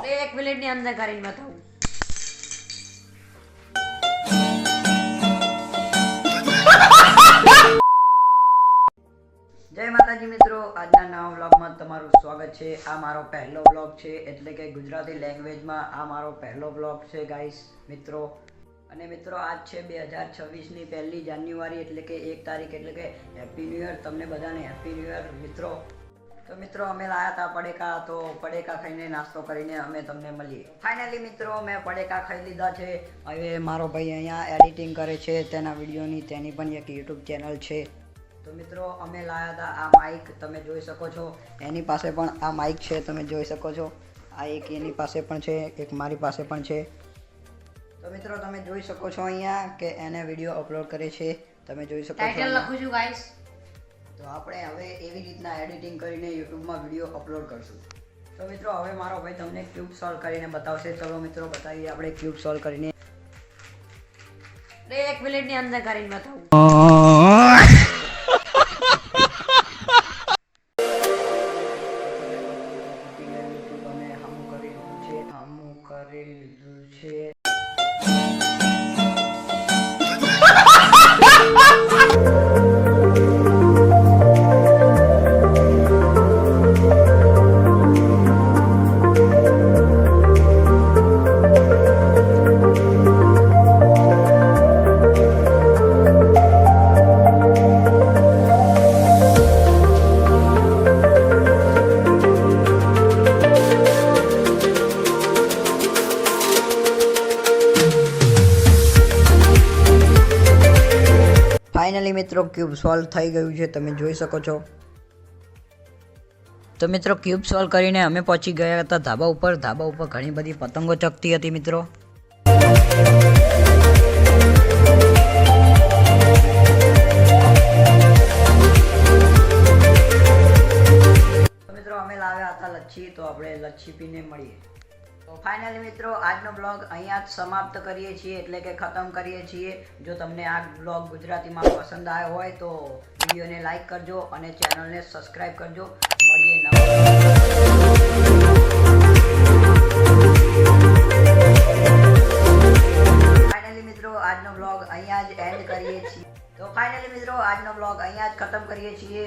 एक मिनट ની અંદર કરીને બતાવું। જય માતાજી મિત્રો, આજના નવા વ્લોગમાં તમારું સ્વાગત છે। આ મારો પહેલો વ્લોગ છે, એટલે કે ગુજરાતી લેંગ્વેજમાં આ મારો પહેલો વ્લોગ છે ગાઈસ મિત્રો। અને મિત્રો આજ છે 2026 ની 1 જાન્યુઆરી, એટલે કે 1 તારીખ, એટલે કે હેપી ન્યુ યર। તમને બધાને હેપી ન્યુ યર મિત્રો। તો મિત્રો અમે લાયા હતા પડેકા, તો પડેકા ખાઈને નાસ્તો કરીને અમે તમને મળીએ। ફાઇનલી મિત્રો મેં પડેકા ખાઈ લીધા છે। હવે મારો ભાઈ અહીંયા એડિટિંગ કરે છે તેના વિડીયોની, તેની પણ એક યુટ્યુબ ચેનલ છે। તો મિત્રો અમે લાયા હતા આ માઇક, તમે જોઈ શકો છો। એની પાસે પણ આ માઇક છે, તમે જોઈ શકો છો। આ એક એની પાસે પણ છે, એક મારી પાસે પણ છે। તો મિત્રો તમે જોઈ શકો છો અહીંયા કે એને વિડીયો અપલોડ કરે છે, તમે જોઈ શકો છો। ટાઇટલ લખું છું ગાઈસ। તો આપણે હવે એવી રીતના એડિટિંગ કરીને યુટ્યુબમાં વિડીયો અપલોડ કરશું। તો મિત્રો હવે મારો ભાઈ તમને ક્યુબ સોલ્વ કરીને બતાવશે। ચલો મિત્રો બતાવીએ આપણે ક્યુબ સોલ્વ કરીને। 1 મિનિટની અંદર કરીને બતાવું। કરી લીધું છે। ફાઇનલી મિત્રો ક્યુબ સોલ્વ થઈ ગયું છે, તમે જોઈ શકો છો। તો મિત્રો ક્યુબ સોલ્વ કરીને અમે પહોંચી ગયા હતા ધાબા ઉપર। ધાબા ઉપર ઘણી બધી પતંગો ચગતી હતી મિત્રો। તો મિત્રો અમે લાવ્યા હતા લચ્છી, તો આપણે લચ્છી પીને મળીએ। તો ફાઇનલી મિત્રો આજનો બ્લોગ અહીંયા જ સમાપ્ત કરીએ છીએ, એટલે કે ખતમ કરીએ છીએ। જો તમને આ બ્લોગ ગુજરાતીમાં પસંદ આવ્યો હોય તો વિડીયોને લાઈક કરજો અને ચેનલને સબસ્ક્રાઈબ કરજો। મળીએ નવા। ફાઇનલી મિત્રો આજનો બ્લોગ અહીંયા જ એન્ડ કરીએ છીએ। તો ફાઇનલી મિત્રો આજનો બ્લોગ અહીંયા જ ખતમ કરીએ છીએ।